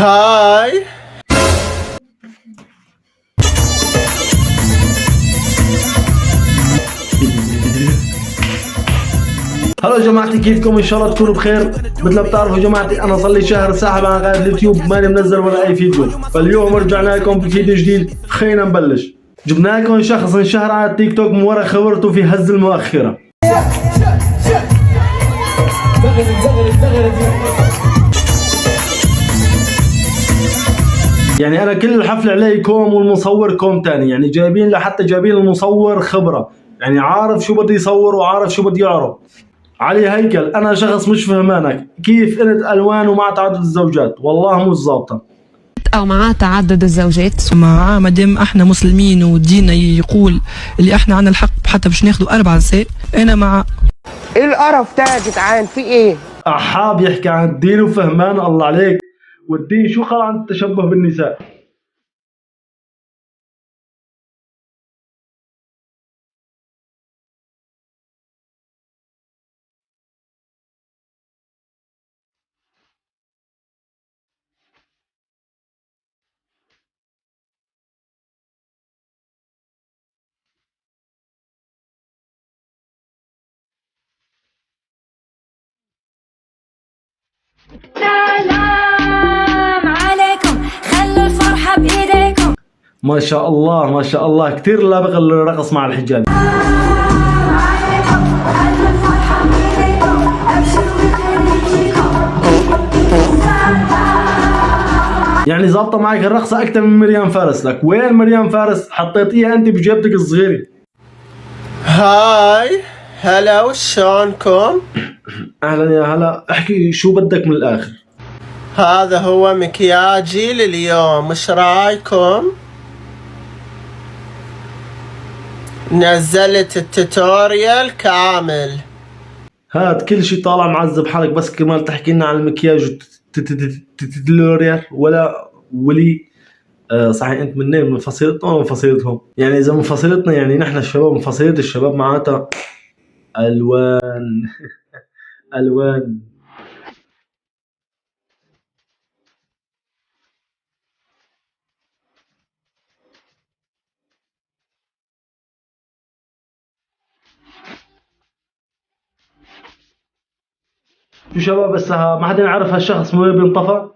هاي هلا جماعتي، كيفكم؟ ان شاء الله تكونوا بخير. مثل ما بتعرفوا جماعتي، انا صار لي شهر ساحب على قناه اليوتيوب، ماني منزل ولا اي فيديو. فاليوم رجعنا لكم بفيديو جديد. خلينا نبلش. جبنا لكم شخص انشهر على التيك توك من ورا خبرته في هز المؤخره. يعني انا كل الحفله علي كوم والمصور كوم تاني، يعني جايبين لحتى جايبين المصور خبره، يعني عارف شو بده يصور وعارف شو بده يعرض. علي هيكل، انا شخص مش فهمانك كيف قلت الوان ومع تعدد الزوجات، والله مش ظابطه. او مع تعدد الزوجات، مع مادام احنا مسلمين وديننا يقول اللي احنا عنا الحق حتى باش ناخذوا 4 نساء، انا مع. ايه القرف ده يا جدعان؟ في ايه؟ احاب يحكي عن الدين وفهمان، الله عليك. والدين شو قال عن التشبه بالنساء؟ سلام عليكم، خلوا الفرحة بإيديكم. ما شاء الله ما شاء الله، كثير لابق الرقص مع الحجاب. يعني ظابطه معك الرقصه اكثر من مريم فارس. لك وين مريم فارس؟ حطيتيها انت بجيبتك الصغيره. هاي هلا، وشلونكم؟ اهلا يا هلا، احكي شو بدك من الاخر. هذا هو مكياجي لليوم، مش رايكم؟ نزلت التوتوريال كامل. هاد كل شي طالع معذب حالك، بس كمان تحكي لنا عن المكياج وتتلوريال ولا ولي. صحيح انت منين؟ من فصيلتنا ولا من فصيلتهم؟ يعني اذا من فصيلتنا يعني نحن الشباب، من فصيلة الشباب معناتها الوان الوان. شو شباب هسه ما حدا يعرف هالشخص من وين بينطفى؟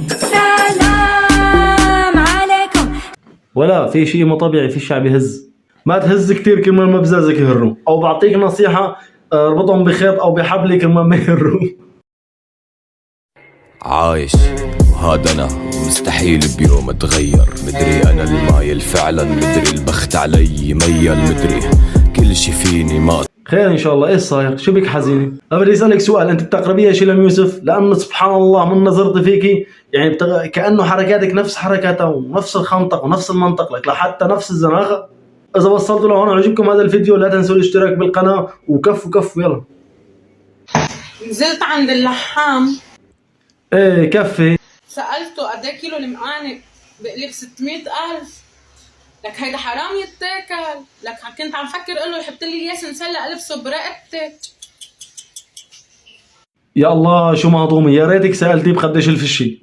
سلام عليكم. ولا في شيء مو طبيعي، في الشعب يهز. ما تهز كثير كرمال ما بزازك يهروا، او بعطيك نصيحه اربطهم بخيط او بحبل كرمال ما يهروا. عايش وهذا انا، مستحيل بيوم اتغير. مدري انا المايل فعلا، مدري البخت علي ميل، مدري كل شي فيني ما. خير ان شاء الله. ايش صاير؟ شو بك حزينه؟ بدي اسالك سؤال، انت بتقربيها شي لم يوسف؟ لانه سبحان الله من نظرتي فيكي يعني كانه حركاتك نفس حركاتها ونفس الخنطق ونفس المنطق، لك لحتى نفس الزناقه. اذا وصلتوا لهون وعجبكم هذا الفيديو لا تنسوا الاشتراك بالقناه وكفوا يلا. نزلت عند اللحام. ايه كفي. سألته قد ايه كيلو المقانق، بقول لي ب 600,000. لك هيدا حرام يتاكل. لك كنت عم فكر اقول له يحط لي اياه سنسله البسه برقبتك. يا الله شو مهضومه، يا ريتك سالتي بقديش الفشي.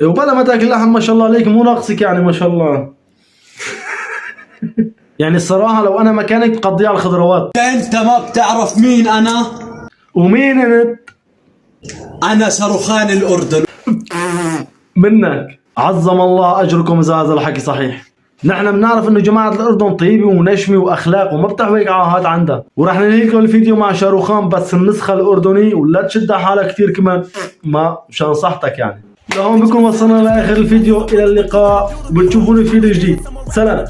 وبلا ما تاكل لحم ما شاء الله عليك، مو ناقصك يعني ما شاء الله. يعني الصراحه لو انا مكانك بقضيها على الخضروات. انت ما بتعرف مين انا؟ ومين انت؟ انا صاروخان الاردن. منك عظم الله اجركم اذا هذا الحكي صحيح. نحن بنعرف انه جماعه الاردن طيبه ونشمه واخلاق وما بتحويك عاهات عندها. وراح ننهي لكم الفيديو مع شاروخان بس النسخه الاردني، ولا تشد حالك كثير كمان، ما مشان صحتك يعني. لهون بكون وصلنا لاخر الفيديو، الى اللقاء وبتشوفوني في فيديو جديد. سلام.